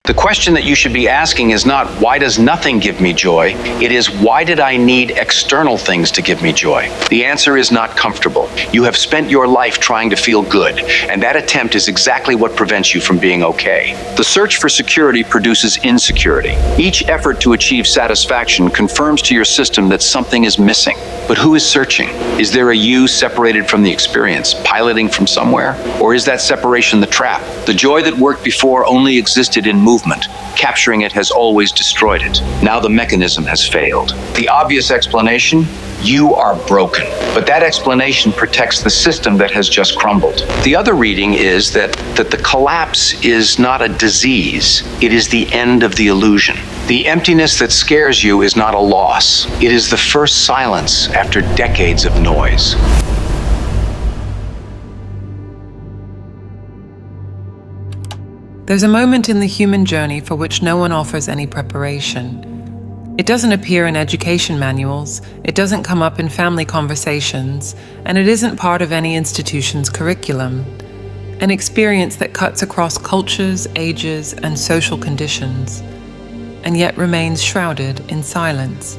The question that you should be asking is not, why does nothing give me joy? It is, why did I need external things to give me joy? The answer is not comfortable. You have spent your life trying to feel good, and that attempt is exactly what prevents you from being okay. The search for security produces insecurity. Each effort to achieve satisfaction confirms to your system that something is missing. But who is searching? Is there a you separated from the experience, piloting from somewhere? Or is that separation the trap? The joy that worked before only existed in movement. Capturing it has always destroyed it. Now the mechanism has failed. The obvious explanation? You are broken. But that explanation protects the system that has just crumbled. The other reading is that the collapse is not a disease. It is the end of the illusion. The emptiness that scares you is not a loss. It is the first silence after decades of noise. There's a moment in the human journey for which no one offers any preparation. It doesn't appear in education manuals, it doesn't come up in family conversations, and it isn't part of any institution's curriculum. An experience that cuts across cultures, ages, and social conditions, and yet remains shrouded in silence.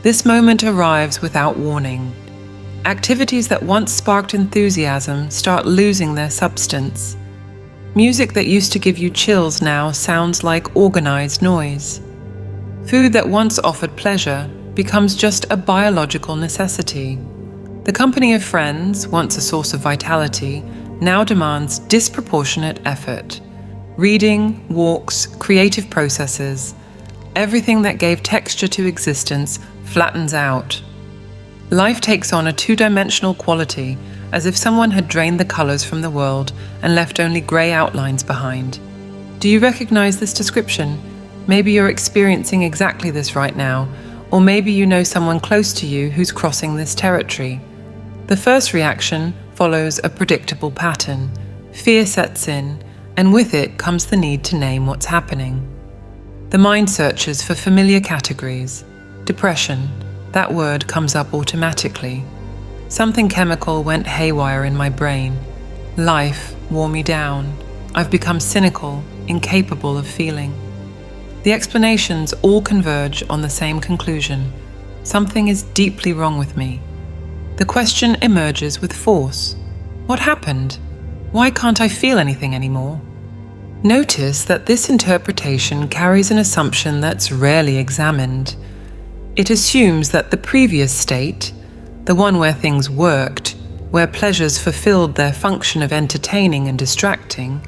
This moment arrives without warning. Activities that once sparked enthusiasm start losing their substance. Music that used to give you chills now sounds like organized noise. Food that once offered pleasure becomes just a biological necessity. The company of friends, once a source of vitality, now demands disproportionate effort. Reading, walks, creative processes, everything that gave texture to existence flattens out. Life takes on a two-dimensional quality, as if someone had drained the colors from the world and left only gray outlines behind. Do you recognize this description? Maybe you're experiencing exactly this right now, or maybe you know someone close to you who's crossing this territory. The first reaction follows a predictable pattern. Fear sets in, and with it comes the need to name what's happening. The mind searches for familiar categories. Depression, that word comes up automatically. Something chemical went haywire in my brain. Life wore me down. I've become cynical, incapable of feeling. The explanations all converge on the same conclusion. Something is deeply wrong with me. The question emerges with force. What happened? Why can't I feel anything anymore? Notice that this interpretation carries an assumption that's rarely examined. It assumes that the previous state, the one where things worked, where pleasures fulfilled their function of entertaining and distracting,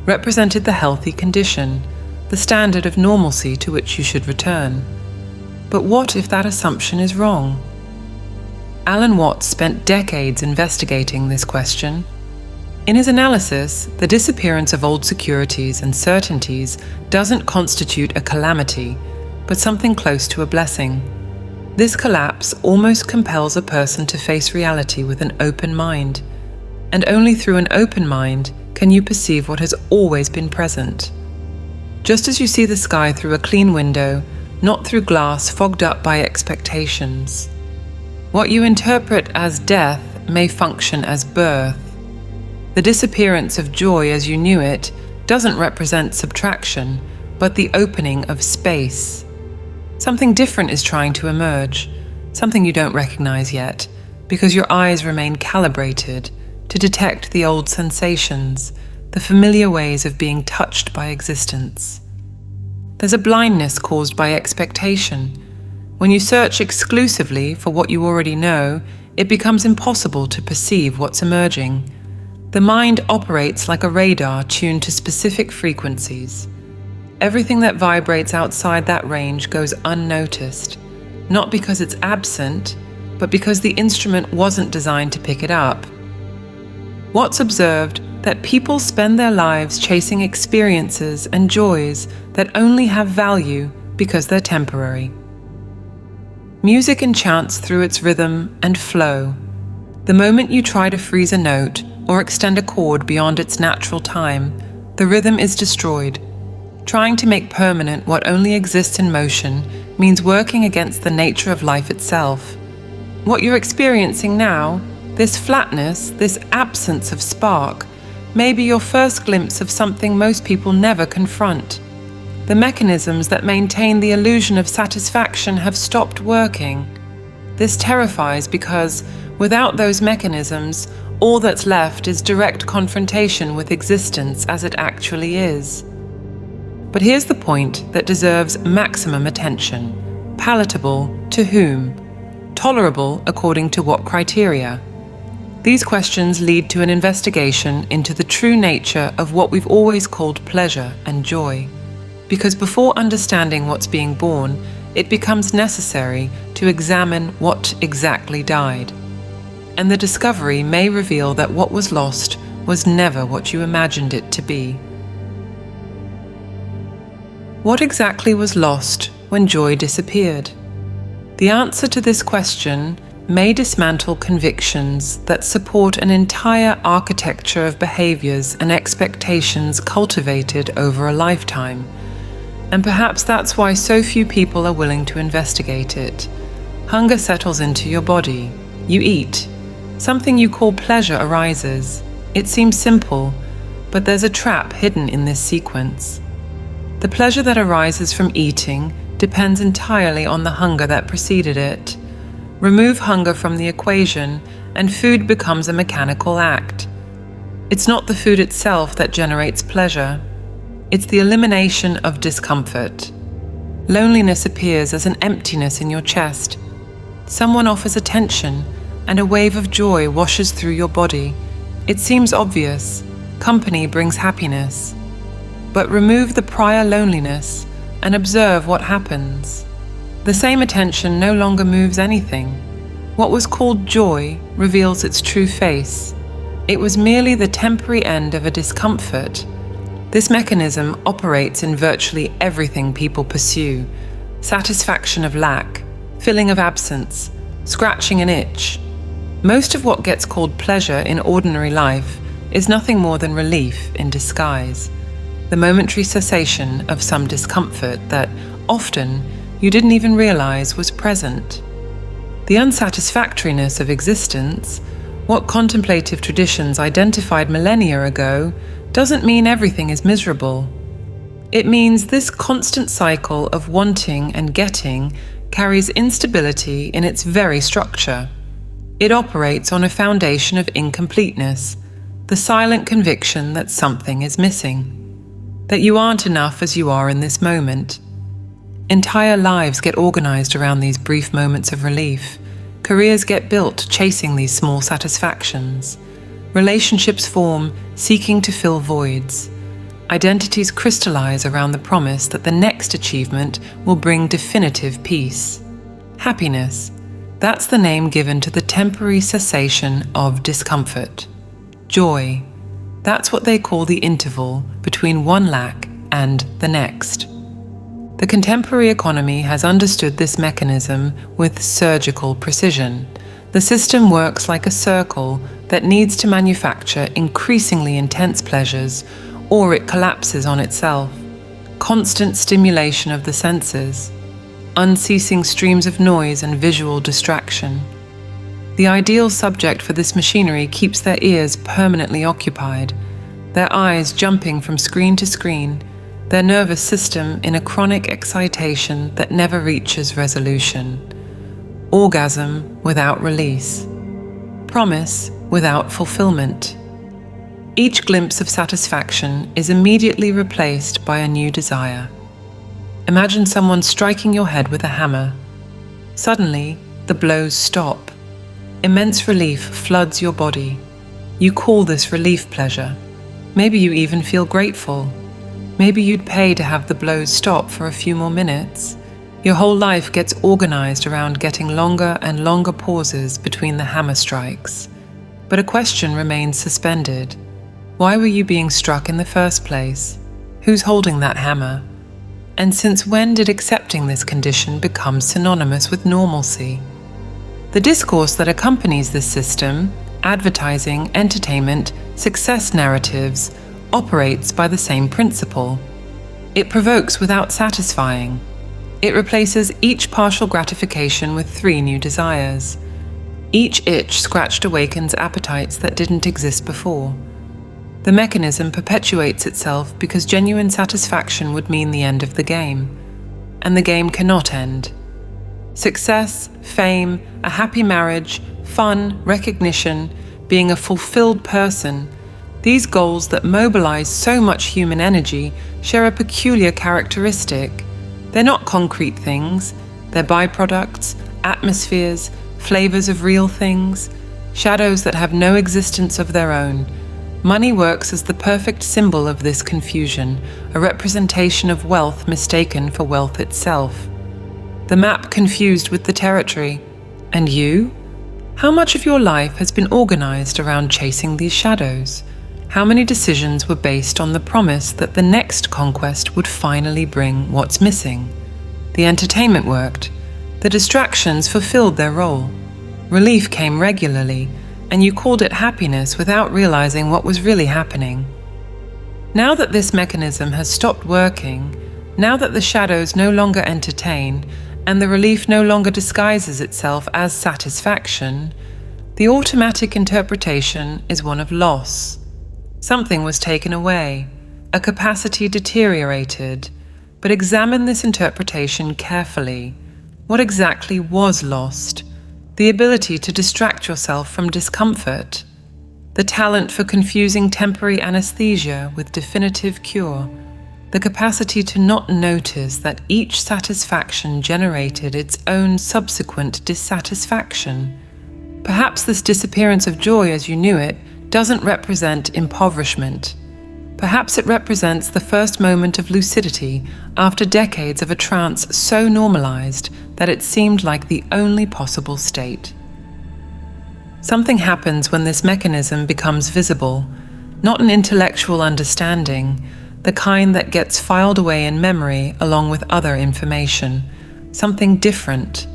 represented the healthy condition, the standard of normalcy to which you should return. But what if that assumption is wrong? Alan Watts spent decades investigating this question. In his analysis, the disappearance of old securities and certainties doesn't constitute a calamity, but something close to a blessing. This collapse almost compels a person to face reality with an open mind, and only through an open mind can you perceive what has always been present. Just as you see the sky through a clean window, not through glass fogged up by expectations. What you interpret as death may function as birth. The disappearance of joy as you knew it doesn't represent subtraction, but the opening of space. Something different is trying to emerge, something you don't recognize yet, because your eyes remain calibrated to detect the old sensations, the familiar ways of being touched by existence. There's a blindness caused by expectation. When you search exclusively for what you already know, it becomes impossible to perceive what's emerging. The mind operates like a radar tuned to specific frequencies. Everything that vibrates outside that range goes unnoticed, not because it's absent, but because the instrument wasn't designed to pick it up. Watts observed that people spend their lives chasing experiences and joys that only have value because they're temporary. Music enchants through its rhythm and flow. The moment you try to freeze a note or extend a chord beyond its natural time, the rhythm is destroyed. Trying to make permanent what only exists in motion means working against the nature of life itself. What you're experiencing now, this flatness, this absence of spark, may be your first glimpse of something most people never confront, The mechanisms that maintain the illusion of satisfaction have stopped working. This terrifies because, without those mechanisms, all that's left is direct confrontation with existence as it actually is. But here's the point that deserves maximum attention. Palatable to whom? Tolerable according to what criteria? These questions lead to an investigation into the true nature of what we've always called pleasure and joy. Because before understanding what's being born, it becomes necessary to examine what exactly died. And the discovery may reveal that what was lost was never what you imagined it to be. What exactly was lost when joy disappeared? The answer to this question may dismantle convictions that support an entire architecture of behaviors and expectations cultivated over a lifetime. And perhaps that's why so few people are willing to investigate it. Hunger settles into your body. You eat. Something you call pleasure arises. It seems simple, but there's a trap hidden in this sequence. The pleasure that arises from eating depends entirely on the hunger that preceded it. Remove hunger from the equation, and food becomes a mechanical act. It's not the food itself that generates pleasure. It's the elimination of discomfort. Loneliness appears as an emptiness in your chest. Someone offers attention, and a wave of joy washes through your body. It seems obvious. Company brings happiness. But remove the prior loneliness and observe what happens. The same attention no longer moves anything. What was called joy reveals its true face. It was merely the temporary end of a discomfort. This mechanism operates in virtually everything people pursue: satisfaction of lack, filling of absence, scratching an itch. Most of what gets called pleasure in ordinary life is nothing more than relief in disguise. The momentary cessation of some discomfort that, often, you didn't even realize was present. The unsatisfactoriness of existence, what contemplative traditions identified millennia ago, doesn't mean everything is miserable. It means this constant cycle of wanting and getting carries instability in its very structure. It operates on a foundation of incompleteness, the silent conviction that something is missing. That you aren't enough as you are in this moment. Entire lives get organized around these brief moments of relief. Careers get built chasing these small satisfactions. Relationships form seeking to fill voids. Identities crystallize around the promise that the next achievement will bring definitive peace. Happiness, that's the name given to the temporary cessation of discomfort. Joy, that's what they call the interval between one lack and the next. The contemporary economy has understood this mechanism with surgical precision. The system works like a circle that needs to manufacture increasingly intense pleasures, or it collapses on itself. Constant stimulation of the senses, unceasing streams of noise and visual distraction. The ideal subject for this machinery keeps their ears permanently occupied, their eyes jumping from screen to screen, their nervous system in a chronic excitation that never reaches resolution. Orgasm without release. Promise without fulfillment. Each glimpse of satisfaction is immediately replaced by a new desire. Imagine someone striking your head with a hammer. Suddenly, the blows stop. Immense relief floods your body. You call this relief pleasure. Maybe you even feel grateful. Maybe you'd pay to have the blows stop for a few more minutes. Your whole life gets organized around getting longer and longer pauses between the hammer strikes. But a question remains suspended. Why were you being struck in the first place? Who's holding that hammer? And since when did accepting this condition become synonymous with normalcy? The discourse that accompanies this system, advertising, entertainment, success narratives, operates by the same principle. It provokes without satisfying. It replaces each partial gratification with 3 new desires. Each itch scratched awakens appetites that didn't exist before. The mechanism perpetuates itself because genuine satisfaction would mean the end of the game, and the game cannot end. Success, fame, a happy marriage, fun, recognition, being a fulfilled person, these goals that mobilize so much human energy share a peculiar characteristic. They're not concrete things, they're byproducts, atmospheres, flavors of real things, shadows that have no existence of their own. Money works as the perfect symbol of this confusion, a representation of wealth mistaken for wealth itself. The map confused with the territory. And you? How much of your life has been organized around chasing these shadows? How many decisions were based on the promise that the next conquest would finally bring what's missing? The entertainment worked. The distractions fulfilled their role. Relief came regularly, and you called it happiness without realizing what was really happening. Now that this mechanism has stopped working, now that the shadows no longer entertain, and the relief no longer disguises itself as satisfaction, the automatic interpretation is one of loss. Something was taken away, a capacity deteriorated, but examine this interpretation carefully. What exactly was lost? The ability to distract yourself from discomfort, the talent for confusing temporary anesthesia with definitive cure, the capacity to not notice that each satisfaction generated its own subsequent dissatisfaction. Perhaps this disappearance of joy as you knew it doesn't represent impoverishment. Perhaps it represents the first moment of lucidity after decades of a trance so normalized that it seemed like the only possible state. Something happens when this mechanism becomes visible, not an intellectual understanding, the kind that gets filed away in memory along with other information, something different,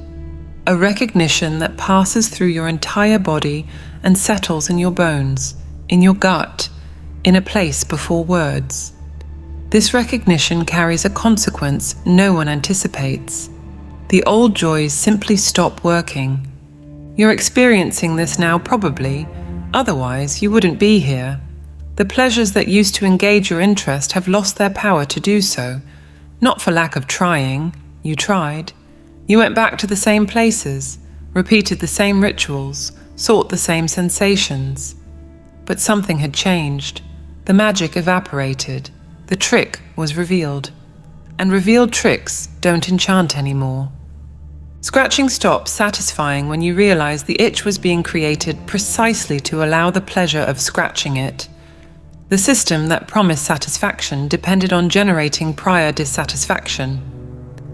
a recognition that passes through your entire body and settles in your bones, in your gut, in a place before words. This recognition carries a consequence no one anticipates. The old joys simply stop working. You're experiencing this now probably, otherwise you wouldn't be here. The pleasures that used to engage your interest have lost their power to do so, not for lack of trying. You tried. You went back to the same places, repeated the same rituals, sought the same sensations. But something had changed. The magic evaporated. The trick was revealed. And revealed tricks don't enchant anymore. Scratching stops satisfying when you realize the itch was being created precisely to allow the pleasure of scratching it. The system that promised satisfaction depended on generating prior dissatisfaction.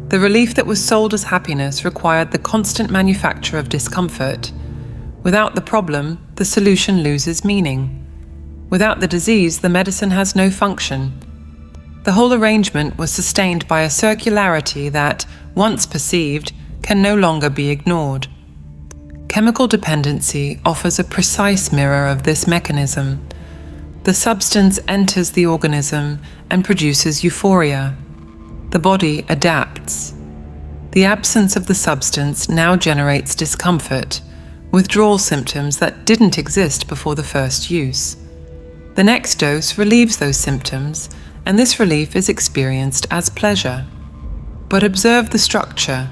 The relief that was sold as happiness required the constant manufacture of discomfort. Without the problem, the solution loses meaning. Without the disease, the medicine has no function. The whole arrangement was sustained by a circularity that, once perceived, can no longer be ignored. Chemical dependency offers a precise mirror of this mechanism. The substance enters the organism and produces euphoria. The body adapts. The absence of the substance now generates discomfort, withdrawal symptoms that didn't exist before the first use. The next dose relieves those symptoms, and this relief is experienced as pleasure. But observe the structure.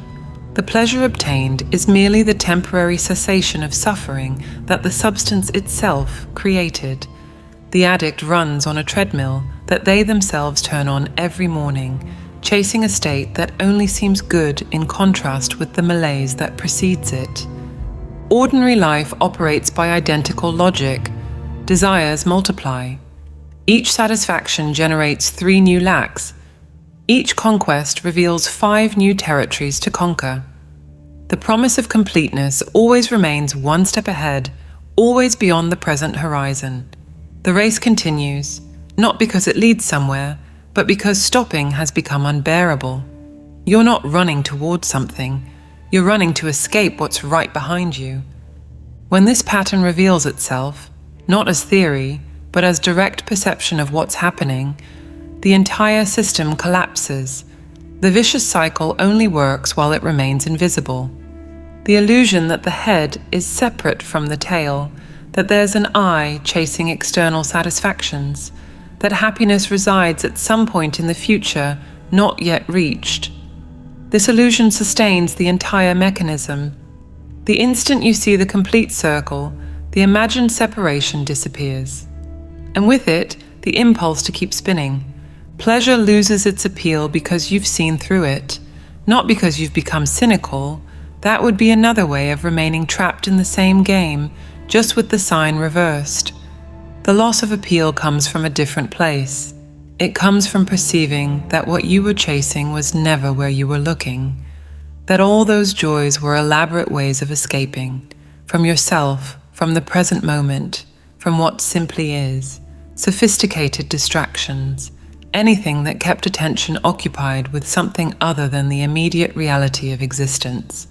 The pleasure obtained is merely the temporary cessation of suffering that the substance itself created. The addict runs on a treadmill that they themselves turn on every morning, chasing a state that only seems good in contrast with the malaise that precedes it. Ordinary life operates by identical logic. Desires multiply. Each satisfaction generates 3 new lacks. Each conquest reveals 5 new territories to conquer. The promise of completeness always remains one step ahead, always beyond the present horizon. The race continues, not because it leads somewhere, but because stopping has become unbearable. You're not running towards something, you're running to escape what's right behind you. When this pattern reveals itself, not as theory, but as direct perception of what's happening, the entire system collapses. The vicious cycle only works while it remains invisible. The illusion that the head is separate from the tail, that there's an I chasing external satisfactions, that happiness resides at some point in the future not yet reached. This illusion sustains the entire mechanism. The instant you see the complete circle, the imagined separation disappears. And with it, the impulse to keep spinning. Pleasure loses its appeal because you've seen through it, not because you've become cynical. That would be another way of remaining trapped in the same game, just with the sign reversed. The loss of appeal comes from a different place. It comes from perceiving that what you were chasing was never where you were looking, that all those joys were elaborate ways of escaping from yourself, from the present moment, from what simply is, sophisticated distractions, anything that kept attention occupied with something other than the immediate reality of existence.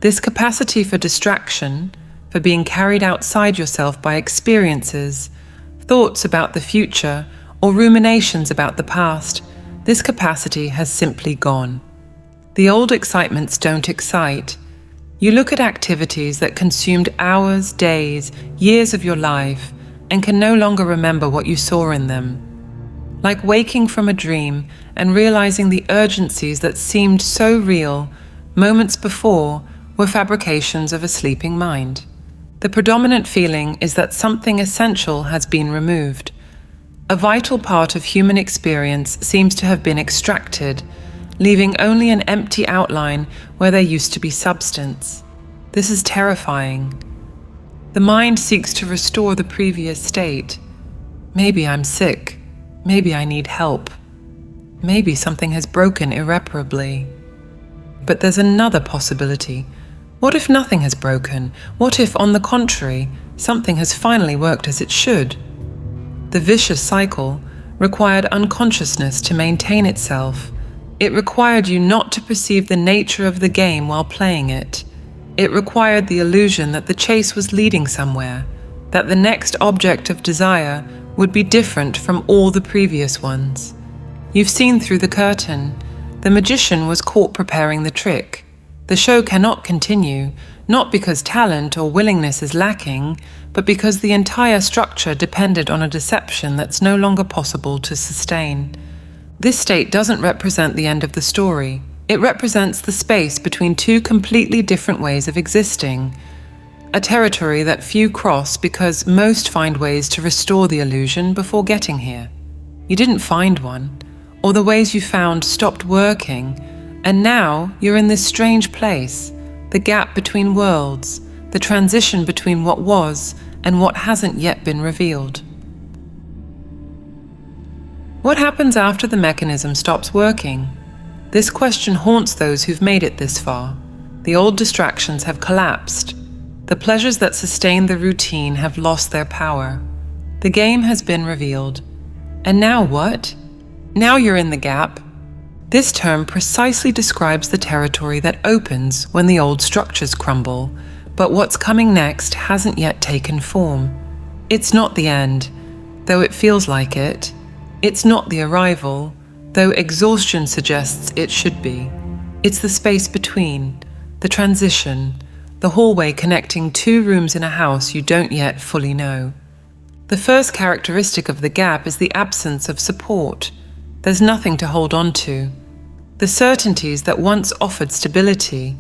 This capacity for distraction, for being carried outside yourself by experiences, thoughts about the future, or ruminations about the past, this capacity has simply gone. The old excitements don't excite. You look at activities that consumed hours, days, years of your life, and can no longer remember what you saw in them. Like waking from a dream and realizing the urgencies that seemed so real moments before were fabrications of a sleeping mind. The predominant feeling is that something essential has been removed. A vital part of human experience seems to have been extracted, leaving only an empty outline where there used to be substance. This is terrifying. The mind seeks to restore the previous state. Maybe I'm sick. Maybe I need help. Maybe something has broken irreparably. But there's another possibility. What if nothing has broken? What if, on the contrary, something has finally worked as it should? The vicious cycle required unconsciousness to maintain itself. It required you not to perceive the nature of the game while playing it. It required the illusion that the chase was leading somewhere, that the next object of desire would be different from all the previous ones. You've seen through the curtain. The magician was caught preparing the trick. The show cannot continue, not because talent or willingness is lacking, but because the entire structure depended on a deception that's no longer possible to sustain. This state doesn't represent the end of the story. It represents the space between two completely different ways of existing. A territory that few cross because most find ways to restore the illusion before getting here. You didn't find one, or the ways you found stopped working, and now you're in this strange place, the gap between worlds, the transition between what was and what hasn't yet been revealed. What happens after the mechanism stops working? This question haunts those who've made it this far. The old distractions have collapsed. The pleasures that sustain the routine have lost their power. The game has been revealed. And now what? Now you're in the gap. This term precisely describes the territory that opens when the old structures crumble, but what's coming next hasn't yet taken form. It's not the end, though it feels like it. It's not the arrival, though exhaustion suggests it should be. It's the space between, the transition, the hallway connecting two rooms in a house you don't yet fully know. The first characteristic of the gap is the absence of support. There's nothing to hold on to. The certainties that once offered stability,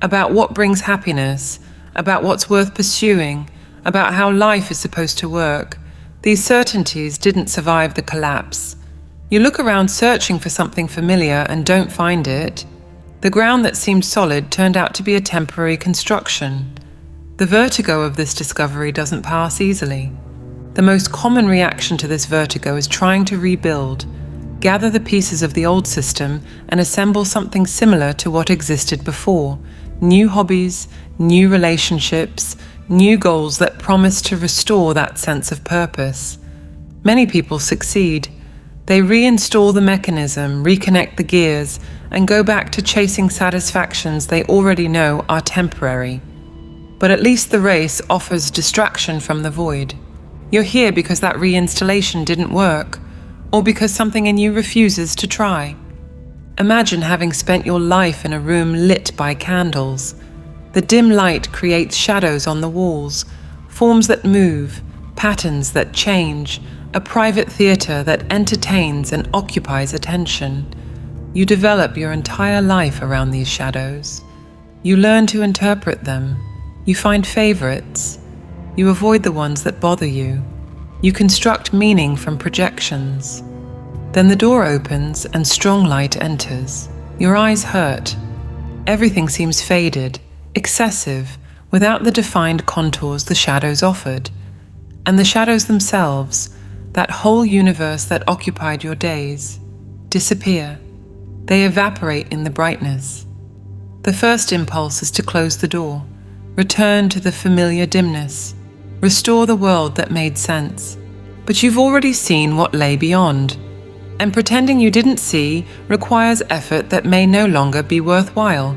about what brings happiness, about what's worth pursuing, about how life is supposed to work, these certainties didn't survive the collapse. You look around searching for something familiar and don't find it. The ground that seemed solid turned out to be a temporary construction. The vertigo of this discovery doesn't pass easily. The most common reaction to this vertigo is trying to rebuild, gather the pieces of the old system and assemble something similar to what existed before. New hobbies, new relationships, new goals that promise to restore that sense of purpose. Many people succeed. They reinstall the mechanism, reconnect the gears, and go back to chasing satisfactions they already know are temporary. But at least the race offers distraction from the void. You're here because that reinstallation didn't work, or because something in you refuses to try. Imagine having spent your life in a room lit by candles. The dim light creates shadows on the walls, forms that move, patterns that change, a private theater that entertains and occupies attention. You develop your entire life around these shadows. You learn to interpret them. You find favorites. You avoid the ones that bother you. You construct meaning from projections. Then the door opens and strong light enters. Your eyes hurt. Everything seems faded, excessive, without the defined contours the shadows offered. And the shadows themselves, that whole universe that occupied your days, disappear. They evaporate in the brightness. The first impulse is to close the door, return to the familiar dimness, restore the world that made sense. But you've already seen what lay beyond, and pretending you didn't see requires effort that may no longer be worthwhile.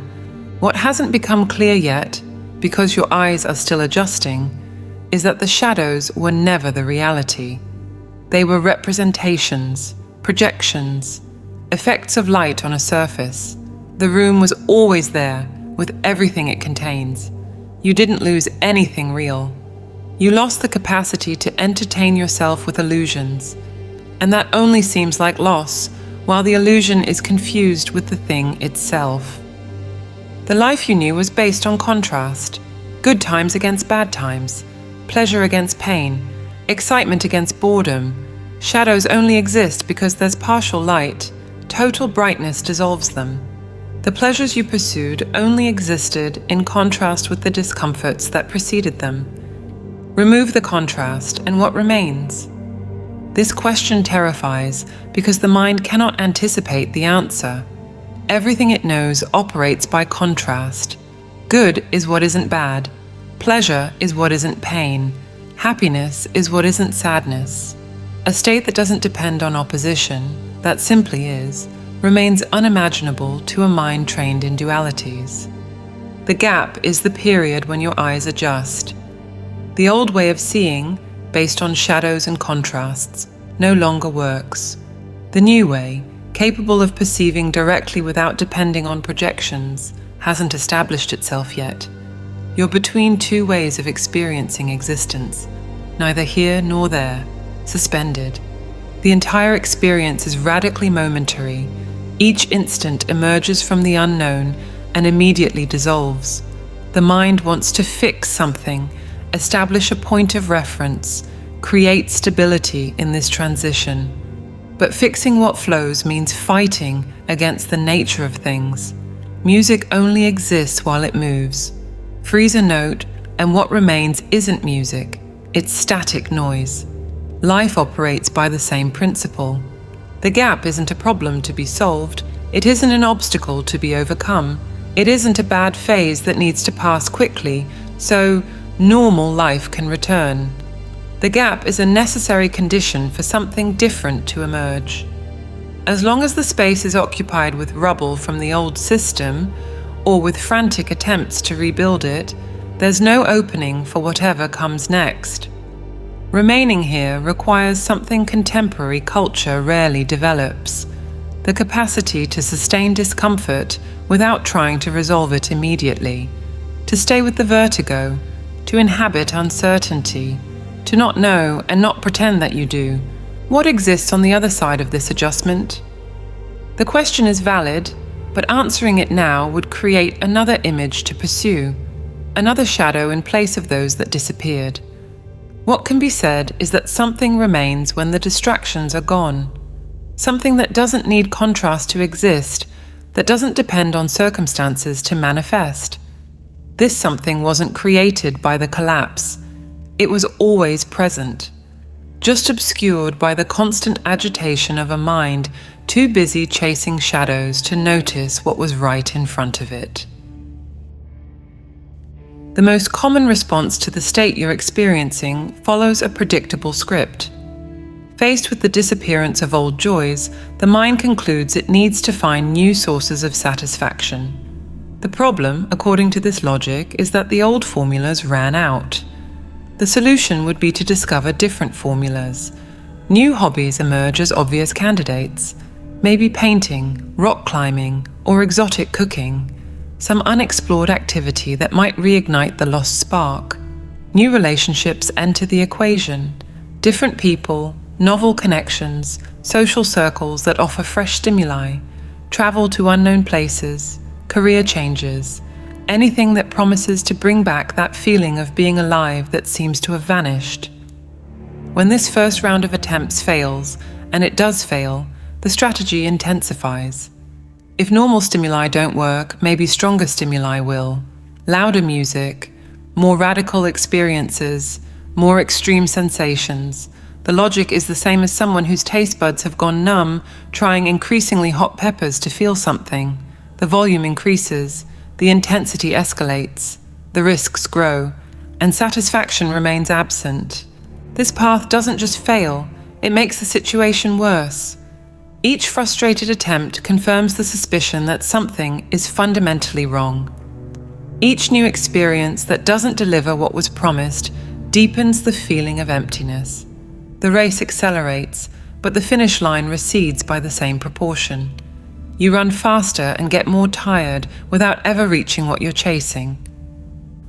What hasn't become clear yet, because your eyes are still adjusting, is that the shadows were never the reality. They were representations, projections, effects of light on a surface. The room was always there, with everything it contains. You didn't lose anything real. You lost the capacity to entertain yourself with illusions, and that only seems like loss, while the illusion is confused with the thing itself. The life you knew was based on contrast, good times against bad times, pleasure against pain, excitement against boredom. Shadows only exist because there's partial light. Total brightness dissolves them. The pleasures you pursued only existed in contrast with the discomforts that preceded them. Remove the contrast, and what remains? This question terrifies because the mind cannot anticipate the answer. Everything it knows operates by contrast. Good is what isn't bad. Pleasure is what isn't pain. Happiness is what isn't sadness. A state that doesn't depend on opposition, that simply is, remains unimaginable to a mind trained in dualities. The gap is the period when your eyes adjust. The old way of seeing, based on shadows and contrasts, no longer works. The new way, capable of perceiving directly without depending on projections, hasn't established itself yet. You're between two ways of experiencing existence, neither here nor there, suspended. The entire experience is radically momentary. Each instant emerges from the unknown and immediately dissolves. The mind wants to fix something, establish a point of reference, create stability in this transition. But fixing what flows means fighting against the nature of things. Music only exists while it moves. Freeze a note, and what remains isn't music, it's static noise. Life operates by the same principle. The gap isn't a problem to be solved, it isn't an obstacle to be overcome, it isn't a bad phase that needs to pass quickly, so normal life can return. The gap is a necessary condition for something different to emerge. As long as the space is occupied with rubble from the old system, or with frantic attempts to rebuild it, there's no opening for whatever comes next. Remaining here requires something contemporary culture rarely develops: the capacity to sustain discomfort without trying to resolve it immediately, to stay with the vertigo, to inhabit uncertainty, to not know and not pretend that you do. What exists on the other side of this adjustment? The question is valid, but answering it now would create another image to pursue, another shadow in place of those that disappeared. What can be said is that something remains when the distractions are gone, something that doesn't need contrast to exist, that doesn't depend on circumstances to manifest. This something wasn't created by the collapse. It was always present, just obscured by the constant agitation of a mind too busy chasing shadows to notice what was right in front of it. The most common response to the state you're experiencing follows a predictable script. Faced with the disappearance of old joys, the mind concludes it needs to find new sources of satisfaction. The problem, according to this logic, is that the old formulas ran out. The solution would be to discover different formulas. New hobbies emerge as obvious candidates. Maybe painting, rock climbing, or exotic cooking. Some unexplored activity that might reignite the lost spark. New relationships enter the equation. Different people, novel connections, social circles that offer fresh stimuli, travel to unknown places, career changes, anything that promises to bring back that feeling of being alive that seems to have vanished. When this first round of attempts fails, and it does fail, the strategy intensifies. If normal stimuli don't work, maybe stronger stimuli will. Louder music, more radical experiences, more extreme sensations. The logic is the same as someone whose taste buds have gone numb, trying increasingly hot peppers to feel something. The volume increases, the intensity escalates, the risks grow, and satisfaction remains absent. This path doesn't just fail, it makes the situation worse. Each frustrated attempt confirms the suspicion that something is fundamentally wrong. Each new experience that doesn't deliver what was promised deepens the feeling of emptiness. The race accelerates, but the finish line recedes by the same proportion. You run faster and get more tired without ever reaching what you're chasing.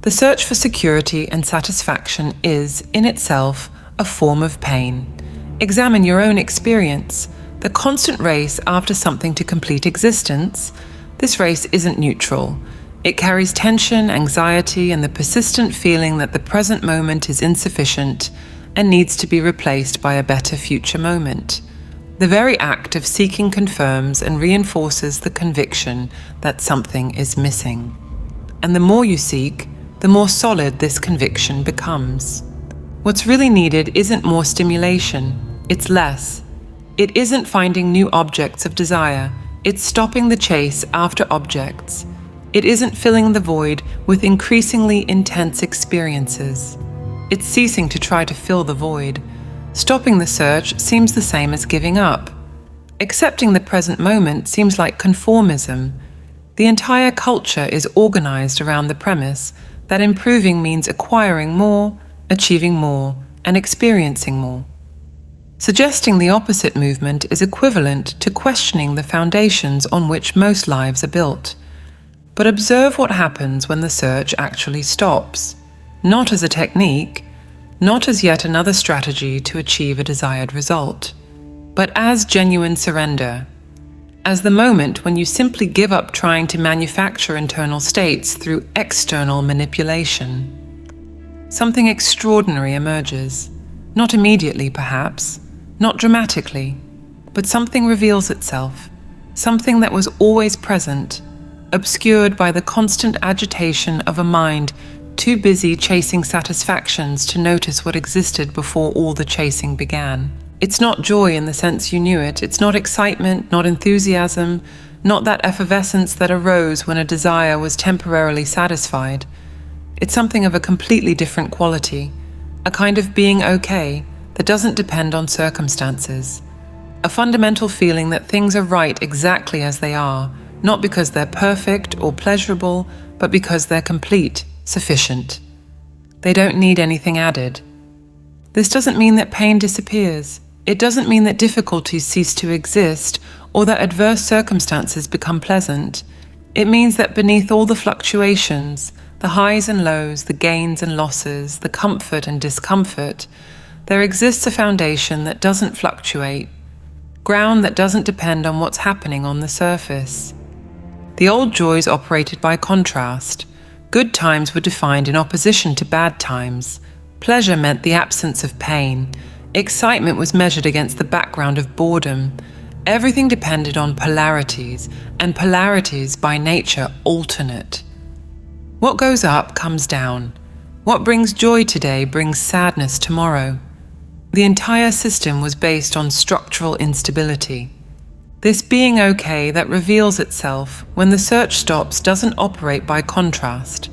The search for security and satisfaction is, in itself, a form of pain. Examine your own experience. The constant race after something to complete existence, this race isn't neutral. It carries tension, anxiety, and the persistent feeling that the present moment is insufficient and needs to be replaced by a better future moment. The very act of seeking confirms and reinforces the conviction that something is missing. And the more you seek, the more solid this conviction becomes. What's really needed isn't more stimulation, it's less. It isn't finding new objects of desire, it's stopping the chase after objects. It isn't filling the void with increasingly intense experiences. It's ceasing to try to fill the void. Stopping the search seems the same as giving up. Accepting the present moment seems like conformism. The entire culture is organized around the premise that improving means acquiring more, achieving more, and experiencing more. Suggesting the opposite movement is equivalent to questioning the foundations on which most lives are built. But observe what happens when the search actually stops, not as a technique, not as yet another strategy to achieve a desired result, but as genuine surrender, as the moment when you simply give up trying to manufacture internal states through external manipulation. Something extraordinary emerges, not immediately perhaps, not dramatically, but something reveals itself, something that was always present, obscured by the constant agitation of a mind too busy chasing satisfactions to notice what existed before all the chasing began. It's not joy in the sense you knew it, it's not excitement, not enthusiasm, not that effervescence that arose when a desire was temporarily satisfied. It's something of a completely different quality, a kind of being okay that doesn't depend on circumstances, a fundamental feeling that things are right exactly as they are, not because they're perfect or pleasurable, but because they're complete, sufficient. They don't need anything added. This doesn't mean that pain disappears. It doesn't mean that difficulties cease to exist or that adverse circumstances become pleasant. It means that beneath all the fluctuations, the highs and lows, the gains and losses, the comfort and discomfort, there exists a foundation that doesn't fluctuate, ground that doesn't depend on what's happening on the surface. The old joys operated by contrast. Good times were defined in opposition to bad times. Pleasure meant the absence of pain. Excitement was measured against the background of boredom. Everything depended on polarities, and polarities by nature alternate. What goes up comes down. What brings joy today brings sadness tomorrow. The entire system was based on structural instability. This being okay that reveals itself when the search stops doesn't operate by contrast.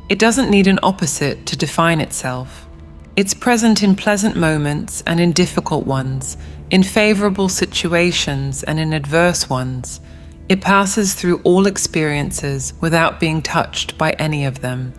It doesn't need an opposite to define itself. It's present in pleasant moments and in difficult ones, in favorable situations and in adverse ones. It passes through all experiences without being touched by any of them.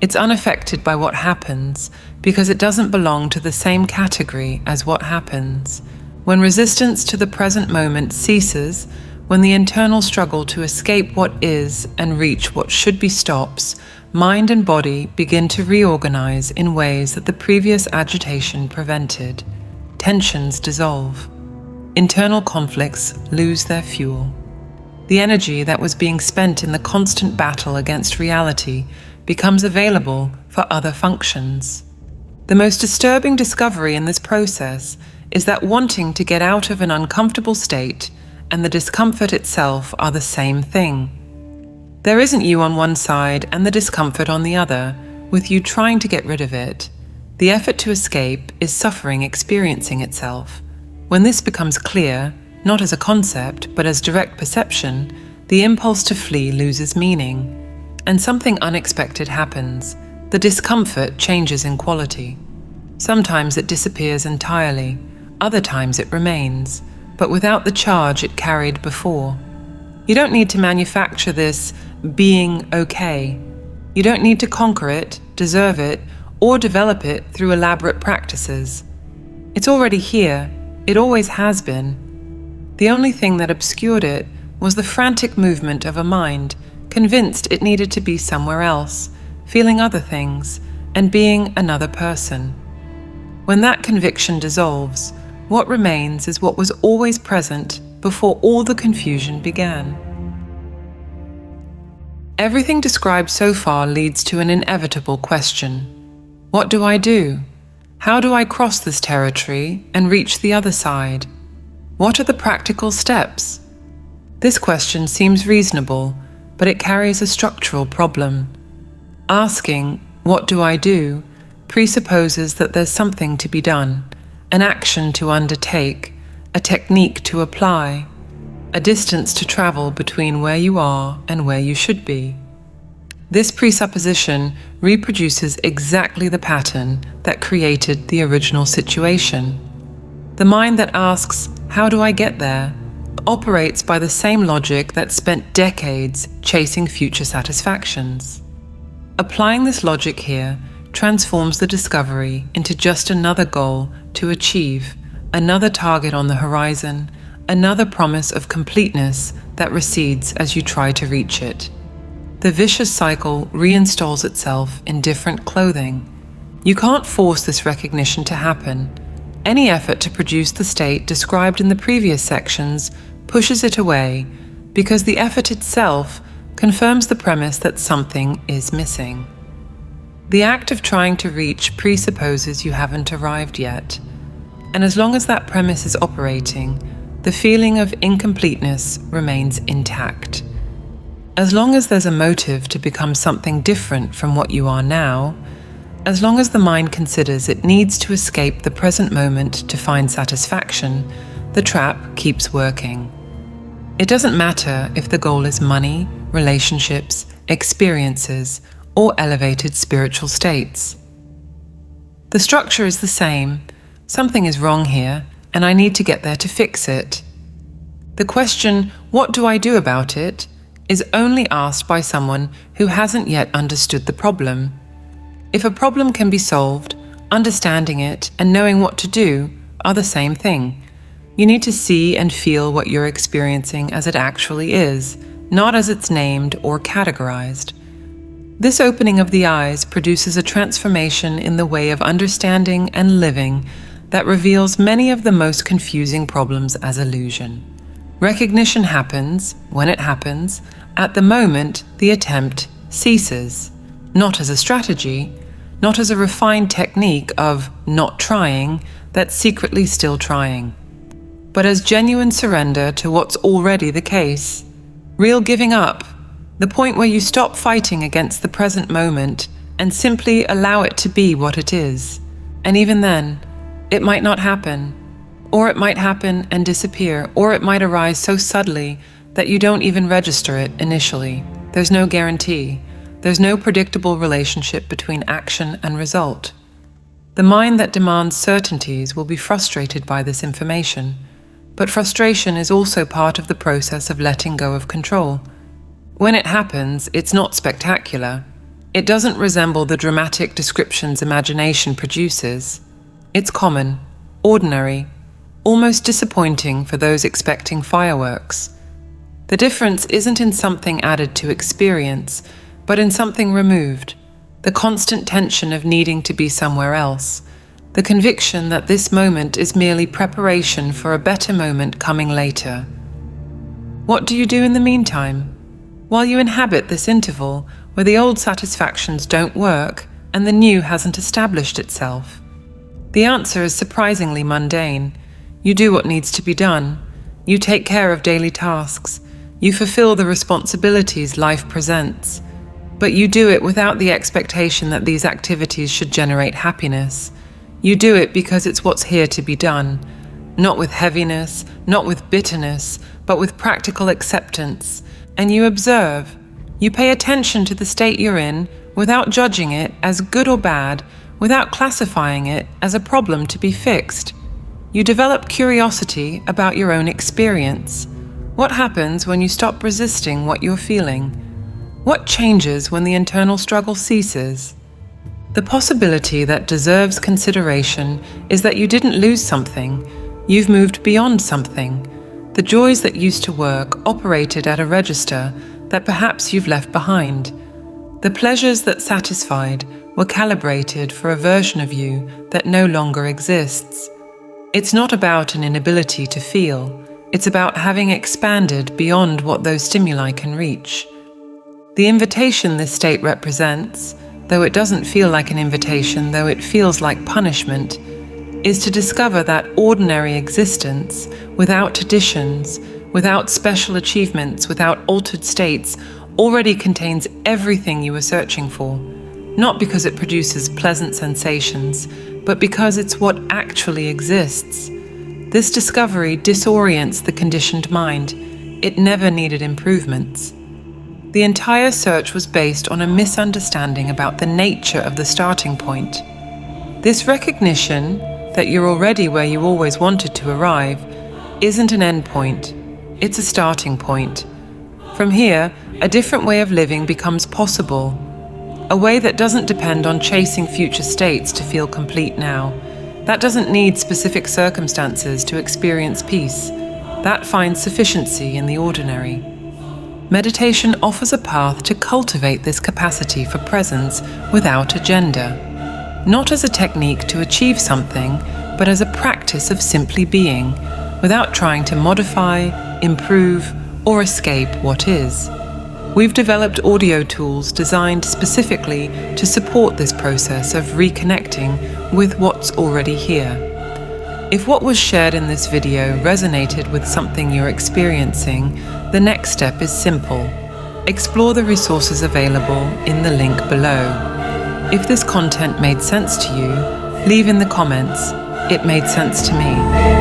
It's unaffected by what happens because it doesn't belong to the same category as what happens. When resistance to the present moment ceases, When the internal struggle to escape what is and reach what should be stops, mind and body begin to reorganize in ways that the previous agitation prevented. Tensions dissolve. Internal conflicts lose their fuel. The energy that was being spent in the constant battle against reality becomes available for other functions. The most disturbing discovery in this process is that wanting to get out of an uncomfortable state and the discomfort itself are the same thing. There isn't you on one side and the discomfort on the other, with you trying to get rid of it. The effort to escape is suffering experiencing itself. When this becomes clear, not as a concept, but as direct perception, the impulse to flee loses meaning, and something unexpected happens. The discomfort changes in quality. Sometimes it disappears entirely, other times it remains, but without the charge it carried before. You don't need to manufacture this being okay. You don't need to conquer it, deserve it, or develop it through elaborate practices. It's already here. It always has been. The only thing that obscured it was the frantic movement of a mind, convinced it needed to be somewhere else, feeling other things, and being another person. When that conviction dissolves, what remains is what was always present before all the confusion began. Everything described so far leads to an inevitable question. What do I do? How do I cross this territory and reach the other side? What are the practical steps? This question seems reasonable, but it carries a structural problem. Asking, "What do I do?" presupposes that there's something to be done, an action to undertake, a technique to apply, a distance to travel between where you are and where you should be. This presupposition reproduces exactly the pattern that created the original situation. The mind that asks, "How do I get there?" operates by the same logic that spent decades chasing future satisfactions. Applying this logic here transforms the discovery into just another goal to achieve, another target on the horizon, another promise of completeness that recedes as you try to reach it. The vicious cycle reinstalls itself in different clothing. You can't force this recognition to happen. Any effort to produce the state described in the previous sections pushes it away, because the effort itself confirms the premise that something is missing. The act of trying to reach presupposes you haven't arrived yet, and as long as that premise is operating, the feeling of incompleteness remains intact. As long as there's a motive to become something different from what you are now, as long as the mind considers it needs to escape the present moment to find satisfaction, the trap keeps working. It doesn't matter if the goal is money, relationships, experiences, or elevated spiritual states. The structure is the same. Something is wrong here, and I need to get there to fix it. The question, "What do I do about it?" is only asked by someone who hasn't yet understood the problem. If a problem can be solved, understanding it and knowing what to do are the same thing. You need to see and feel what you're experiencing as it actually is, not as it's named or categorized. This opening of the eyes produces a transformation in the way of understanding and living that reveals many of the most confusing problems as illusion. Recognition happens, when it happens, at the moment the attempt ceases, not as a strategy, not as a refined technique of not trying that's secretly still trying, but as genuine surrender to what's already the case. Real giving up, the point where you stop fighting against the present moment and simply allow it to be what it is. And even then, it might not happen, or it might happen and disappear, or it might arise so subtly that you don't even register it initially. There's no guarantee. There's no predictable relationship between action and result. The mind that demands certainties will be frustrated by this information, but frustration is also part of the process of letting go of control. When it happens, it's not spectacular. It doesn't resemble the dramatic descriptions imagination produces. It's common, ordinary, almost disappointing for those expecting fireworks. The difference isn't in something added to experience, but in something removed. The constant tension of needing to be somewhere else. The conviction that this moment is merely preparation for a better moment coming later. What do you do in the meantime? While you inhabit this interval where the old satisfactions don't work and the new hasn't established itself? The answer is surprisingly mundane. You do what needs to be done. You take care of daily tasks. You fulfill the responsibilities life presents. But you do it without the expectation that these activities should generate happiness. You do it because it's what's here to be done. Not with heaviness, not with bitterness, but with practical acceptance. And you observe. You pay attention to the state you're in without judging it as good or bad, without classifying it as a problem to be fixed. You develop curiosity about your own experience. What happens when you stop resisting what you're feeling? What changes when the internal struggle ceases? The possibility that deserves consideration is that you didn't lose something, you've moved beyond something. The joys that used to work operated at a register that perhaps you've left behind. The pleasures that satisfied were calibrated for a version of you that no longer exists. It's not about an inability to feel, it's about having expanded beyond what those stimuli can reach. The invitation this state represents, though it doesn't feel like an invitation, though it feels like punishment, is to discover that ordinary existence, without traditions, without special achievements, without altered states, already contains everything you were searching for, not because it produces pleasant sensations, but because it's what actually exists. This discovery disorients the conditioned mind. It never needed improvements. The entire search was based on a misunderstanding about the nature of the starting point. This recognition that you're already where you always wanted to arrive isn't an end point, it's a starting point. From here, a different way of living becomes possible, a way that doesn't depend on chasing future states to feel complete now. That doesn't need specific circumstances to experience peace. That finds sufficiency in the ordinary. Meditation offers a path to cultivate this capacity for presence without agenda, not as a technique to achieve something, but as a practice of simply being, without trying to modify, improve, or escape what is. We've developed audio tools designed specifically to support this process of reconnecting with what's already here. If what was shared in this video resonated with something you're experiencing, the next step is simple. Explore the resources available in the link below. If this content made sense to you, leave in the comments, "It made sense to me."